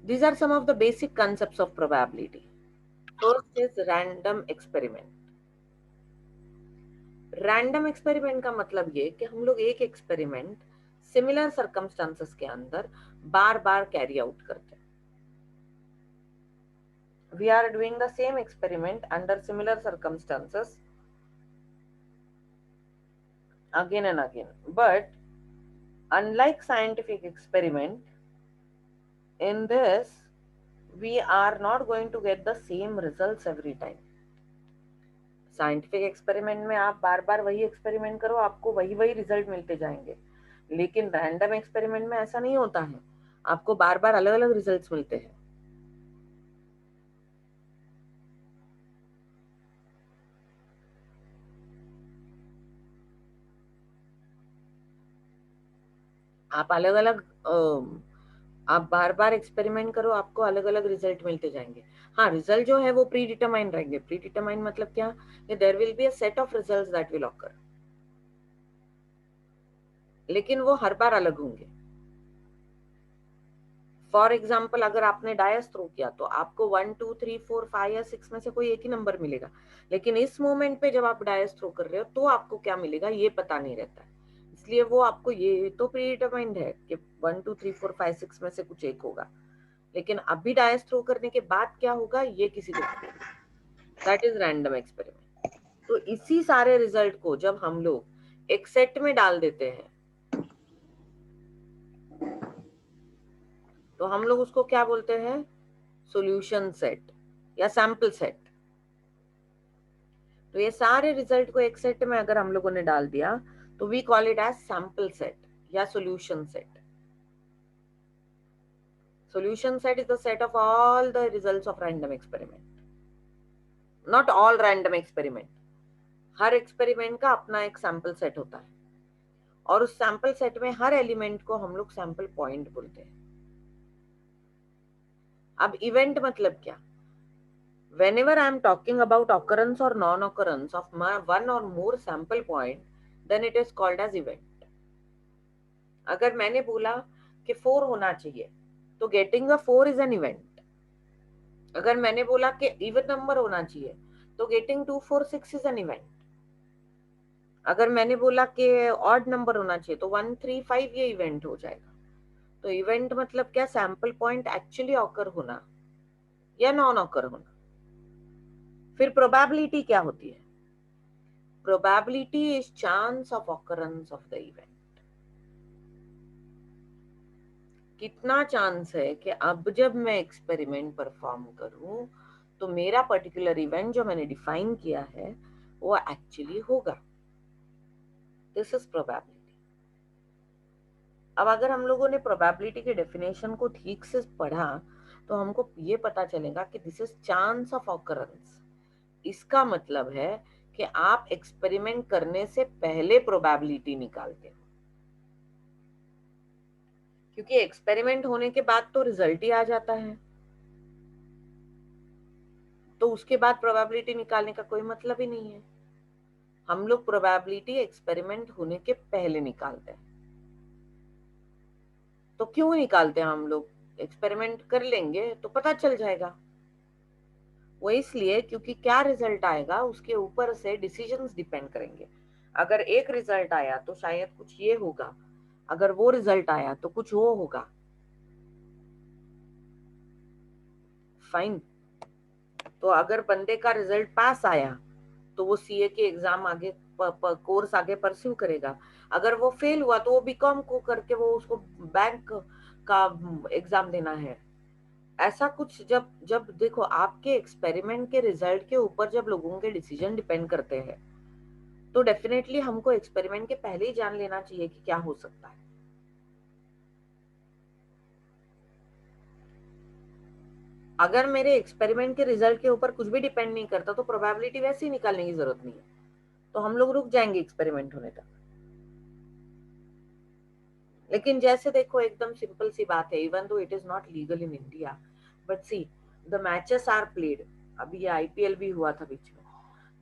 These are some of the basic concepts of probability. First is random experiment. Random experiment का मतलब ये कि हम लोग एक एक्सपेरिमेंट सिमिलर सर्कमस्टांसेस के अंदर बार बार कैरी आउट करते हैं. We are doing the same experiment under similar circumstances again and again. But unlike scientific experiment, in this we are not going to get the same results every time. Scientific experiment में आप बार बार वही experiment करो, आपको वही वही result मिलते जाएंगे. लेकिन रैंडम एक्सपेरिमेंट में ऐसा नहीं होता है, आपको बार बार अलग अलग रिजल्ट्स मिलते हैं. आप अलग अलग आप बार बार एक्सपेरिमेंट करो, आपको अलग अलग रिजल्ट मिलते जाएंगे. हाँ, रिजल्ट जो है वो प्री डिटरमाइन रहेंगे. प्री डिटरमाइन मतलब क्या, there will be a set of results that will occur, लेकिन वो हर बार अलग होंगे. फॉर एग्जाम्पल, अगर आपने डायस थ्रो किया तो आपको 1 2 3 4 5 या 6 में से कोई एक ही नंबर मिलेगा. लेकिन इस मोमेंट पे जब आप डायस थ्रो कर रहे हो तो आपको क्या मिलेगा ये पता नहीं रहता है. इसलिए वो आपको, ये तो प्री डिटरमाइंड है कि 1 2 3 4 5 6 में से कुछ एक होगा. लेकिन अभी डायस थ्रो करने के बाद क्या होगा ये किसी को पता नहीं. That is random experiment. तो इसी सारे रिजल्ट को जब हम लोग एक सेट में डाल देते हैं तो हम लोग उसको क्या बोलते हैं, सॉल्यूशन सेट या सैंपल सेट. तो ये सारे रिजल्ट को एक सेट में अगर हम लोगों ने डाल दिया तो we call it as sample set या solution set. Solution set is the set of all the results of random experiment. Not all random experiment, हर एक्सपेरिमेंट का अपना एक सैंपल सेट होता है और उस सैंपल सेट में हर एलिमेंट को हम लोग सैंपल पॉइंट बोलते हैं. अब इवेंट मतलब क्या, whenever I am talking about occurrence or non-occurrence of one or more sample point, then it is called as event. अगर मैंने बोला कि 4 होना चाहिए तो getting a 4 is an event. अगर मैंने बोला कि इवन नंबर होना चाहिए तो गेटिंग 2 4 6 इज एन इवेंट. अगर मैंने बोला कि ऑड नंबर होना चाहिए तो 1 3 5 ये इवेंट हो जाएगा. तो इवेंट मतलब क्या, सैंपल पॉइंट एक्चुअली ऑकर होना या नॉन ऑकर होना. फिर प्रोबेबिलिटी क्या होती है, probability is chance of occurrence of the event. कितना चांस है कि अब जब मैं एक्सपेरिमेंट परफॉर्म करूं तो मेरा पर्टिकुलर इवेंट जो मैंने डिफाइन किया है वो एक्चुअली होगा. This is probability. अब अगर हम लोगों ने प्रोबेबिलिटी के डेफिनेशन को ठीक से पढ़ा तो हमको ये पता चलेगा कि this is chance of occurrence. इसका मतलब है कि आप एक्सपेरिमेंट करने से पहले प्रोबेबिलिटी निकालते हो, क्योंकि एक्सपेरिमेंट होने के बाद तो रिजल्ट ही आ जाता है. तो उसके बाद प्रोबेबिलिटी निकालने का कोई मतलब ही नहीं है. हम लोग प्रोबेबिलिटी एक्सपेरिमेंट होने के पहले निकालते हैं. तो क्यों निकालते हैं हम लोग, एक्सपेरिमेंट कर लेंगे तो पता चल जाएगा. वो इसलिए क्योंकि क्या रिजल्ट आएगा उसके ऊपर से डिसीजंस डिपेंड करेंगे. अगर एक रिजल्ट आया तो शायद कुछ ये होगा, अगर वो रिजल्ट आया तो कुछ वो होगा. फाइन. तो अगर बंदे का रिजल्ट पास आया तो वो सीए के एग्जाम आगे कोर्स आगे परस्यू करेगा. अगर वो फेल हुआ तो वो बीकॉम को करके वो उसको बैंक का एग्जाम देना है. ऐसा कुछ, जब जब देखो आपके एक्सपेरिमेंट के रिजल्ट के ऊपर जब लोगों के डिसीजन डिपेंड करते हैं तो डेफिनेटली हमको एक्सपेरिमेंट के पहले ही जान लेना चाहिए कि क्या हो सकता है. अगर मेरे एक्सपेरिमेंट के रिजल्ट के ऊपर कुछ भी डिपेंड नहीं करता तो प्रोबेबिलिटी वैसे ही निकालने की जरूरत नहीं है, तो हम लोग रुक जाएंगे एक्सपेरिमेंट होने तक. लेकिन जैसे देखो एकदम सिंपल सी बात है, even though it is not legal in India, but see the matches are played. अभी ये आईपीएल भी हुआ था बीच में,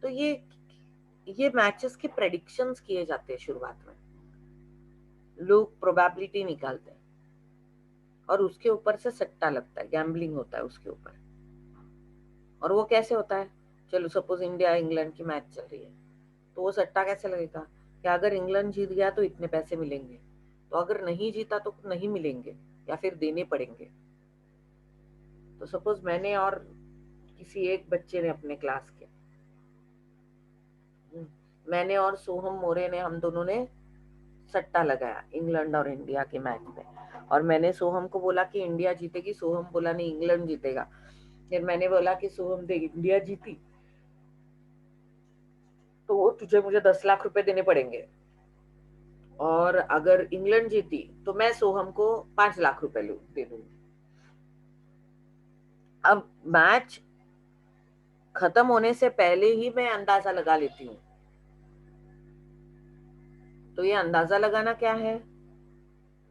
तो ये मैचेस के प्रेडिक्शंस किए जाते हैं. शुरुआत में लोग प्रोबेबिलिटी निकालते हैं. और उसके ऊपर से सट्टा लगता है, गैम्बलिंग होता है उसके ऊपर। और वो कैसे होता है? चलो सपोज इंडिया इंग्लैंड की मैच चल रही है, तो वो सट्टा कैसे लगेगा कि अगर इंग्लैंड जीत गया तो इतने पैसे मिलेंगे, तो अगर नहीं जीता तो नहीं मिलेंगे या फिर देने पड़ेंगे। तो सपोज मैंने और किसी एक बच्चे ने अपने क्लास के, मैंने और सोहम मोरे ने, हम दोनों ने सट्टा लगाया इंग्लैंड और इंडिया के मैच में। और मैंने सोहम को बोला कि इंडिया जीतेगी, सोहम बोला नहीं इंग्लैंड जीतेगा। फिर मैंने बोला कि सोहम देख इंडिया जीती तो तुझे मुझे 10 लाख रुपए देने पड़ेंगे, और अगर इंग्लैंड जीती तो मैं सोहम को 5 लाख रुपए दे दूंगी। अब मैच खत्म होने से पहले ही मैं अंदाजा लगा लेती हूँ। तो ये अंदाजा लगाना क्या है?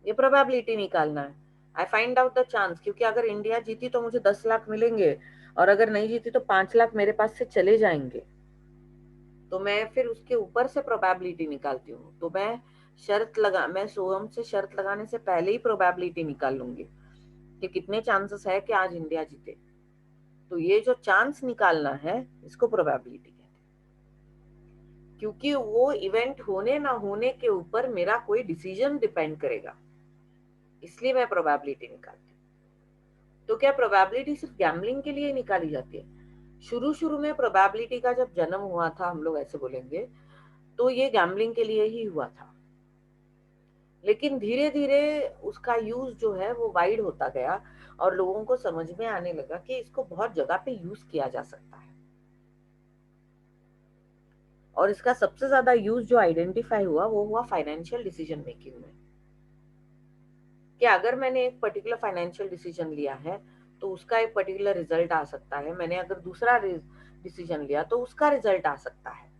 ये प्रोबेबिलिटी निकालना है। I find out the chance, क्योंकि अगर इंडिया जीती तो मुझे 10 लाख मिलेंगे, और अगर नहीं जीती तो 5 लाख मेरे पास से चले जाएंगे। तो मैं फिर उसके ऊपर से प्रोबेबिलिटी निकालती हूँ। तो मैं सोहम से शर्त लगाने से पहले ही प्रोबेबिलिटी निकाल लूंगी कि कितने चांसेस है कि आज इंडिया जीते। तो ये जो चांस निकालना है इसको प्रोबेबिलिटी कहते हैं, क्योंकि वो इवेंट होने ना होने के ऊपर मेरा कोई डिसीजन डिपेंड करेगा, इसलिए मैं प्रोबेबिलिटी निकालती हूँ। तो क्या प्रोबेबिलिटी सिर्फ गैम्बलिंग के लिए निकाली जाती है? शुरू शुरू में प्रोबेबिलिटी का जब जन्म हुआ था, हम लोग ऐसे बोलेंगे, तो ये गैम्बलिंग के लिए ही हुआ था। लेकिन धीरे धीरे उसका यूज जो है वो वाइड होता गया, और लोगों को समझ में आने लगा कि इसको बहुत जगह पे यूज किया जा सकता है। और इसका सबसे ज्यादा यूज जो आइडेंटिफाई हुआ वो हुआ फाइनेंशियल डिसीजन मेकिंग में, कि अगर मैंने एक पर्टिकुलर फाइनेंशियल डिसीजन लिया है तो उसका एक पर्टिकुलर रिजल्ट आ सकता है, मैंने अगर दूसरा डिसीजन लिया तो उसका रिजल्ट आ सकता है।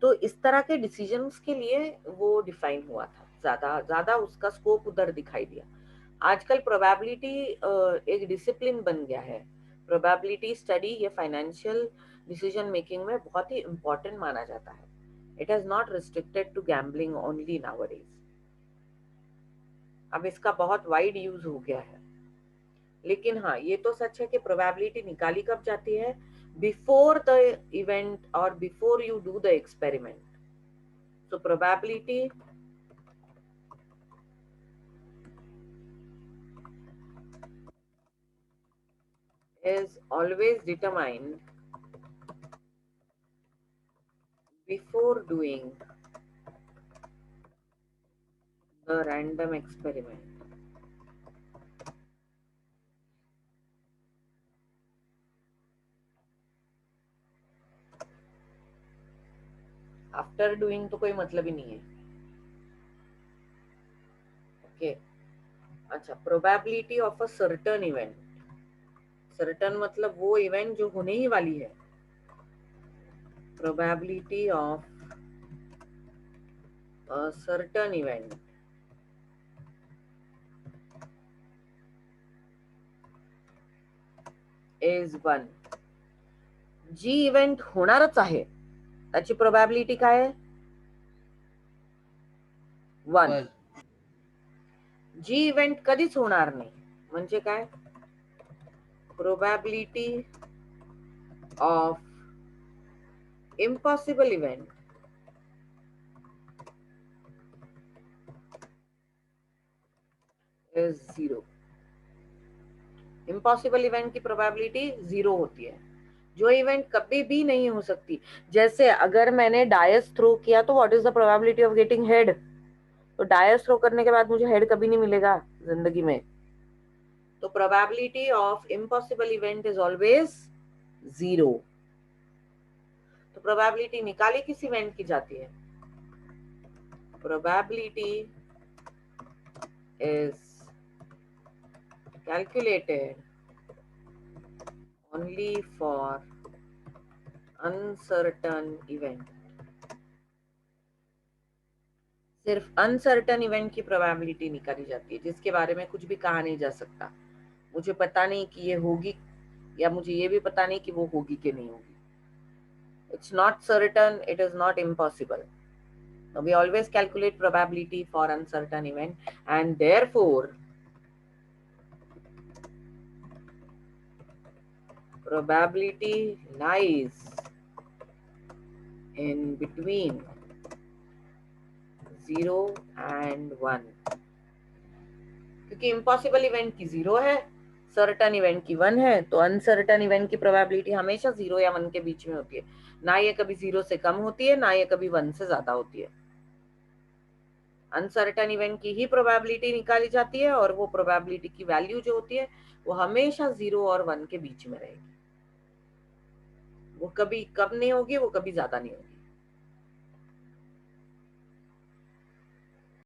तो इस तरह के डिसीजंस के लिए वो डिफाइन हुआ था, ज्यादा ज्यादा उसका स्कोप उधर दिखाई दिया। आजकल प्रोबेबिलिटी एक डिसिप्लिन बन गया है। प्रोबेबिलिटी स्टडी ये फाइनेंशियल डिसीजन मेकिंग में बहुत ही इंपॉर्टेंट माना जाता है। It has not restricted to gambling only nowadays. अब इसका बहुत वाइड यूज हो गया है। लेकिन हाँ, ये तो सच है कि प्रोबेबिलिटी निकाली कब जाती है? बिफोर द इवेंट और before you do the experiment. So probability is always determined before doing the random experiment. After doing तो कोई मतलब ही नहीं है। ओके अच्छा, probability of a certain event. Certain मतलब वो इवेंट जो होने ही वाली है। Probability of a certain event is 1। जी इव्हेंट होणारच आहे त्याची प्रोबॅबिलिटी काय आहे? 1। वन। जी इव्हेंट कधीच होणार नाही म्हणजे काय? Probability of impossible event is 0। Impossible event की प्रोबेबिलिटी 0 होती है, जो इवेंट कभी भी नहीं हो सकती। जैसे अगर मैंने डायस थ्रो किया तो what is the probability of getting head? तो डायस थ्रो करने के बाद मुझे हेड कभी नहीं मिलेगा जिंदगी में। तो probability of impossible event is always 0। तो प्रोबेबिलिटी निकाली किस इवेंट की जाती है? Probability is calculated only for uncertain event। सिर्फ अनसर्टन इवेंट की प्रोबेबिलिटी निकाली जाती है, जिसके बारे में कुछ भी कहा नहीं जा सकता। मुझे पता नहीं कि ये होगी, या मुझे ये भी पता नहीं कि वो होगी कि नहीं होगी। It's not certain, it is not impossible. We always calculate probability for uncertain event, and therefore probability lies in between 0 and 1, क्योंकि इम्पॉसिबल इवेंट की 0 है, सर्टन इवेंट की 1 है, तो अनसर्टन इवेंट की प्रोबेबिलिटी हमेशा 0 या 1 के बीच में होती है। ना ये कभी 0 से कम होती है, ना ये कभी 1 से ज्यादा होती है। अनसर्टन इवेंट की ही प्रोबेबिलिटी निकाली जाती है, और वो प्रोबेबिलिटी की वैल्यू जो होती है वो हमेशा 0 और 1 के बीच में रहेगी। वो कभी कम नहीं होगी, वो कभी ज्यादा नहीं होगी।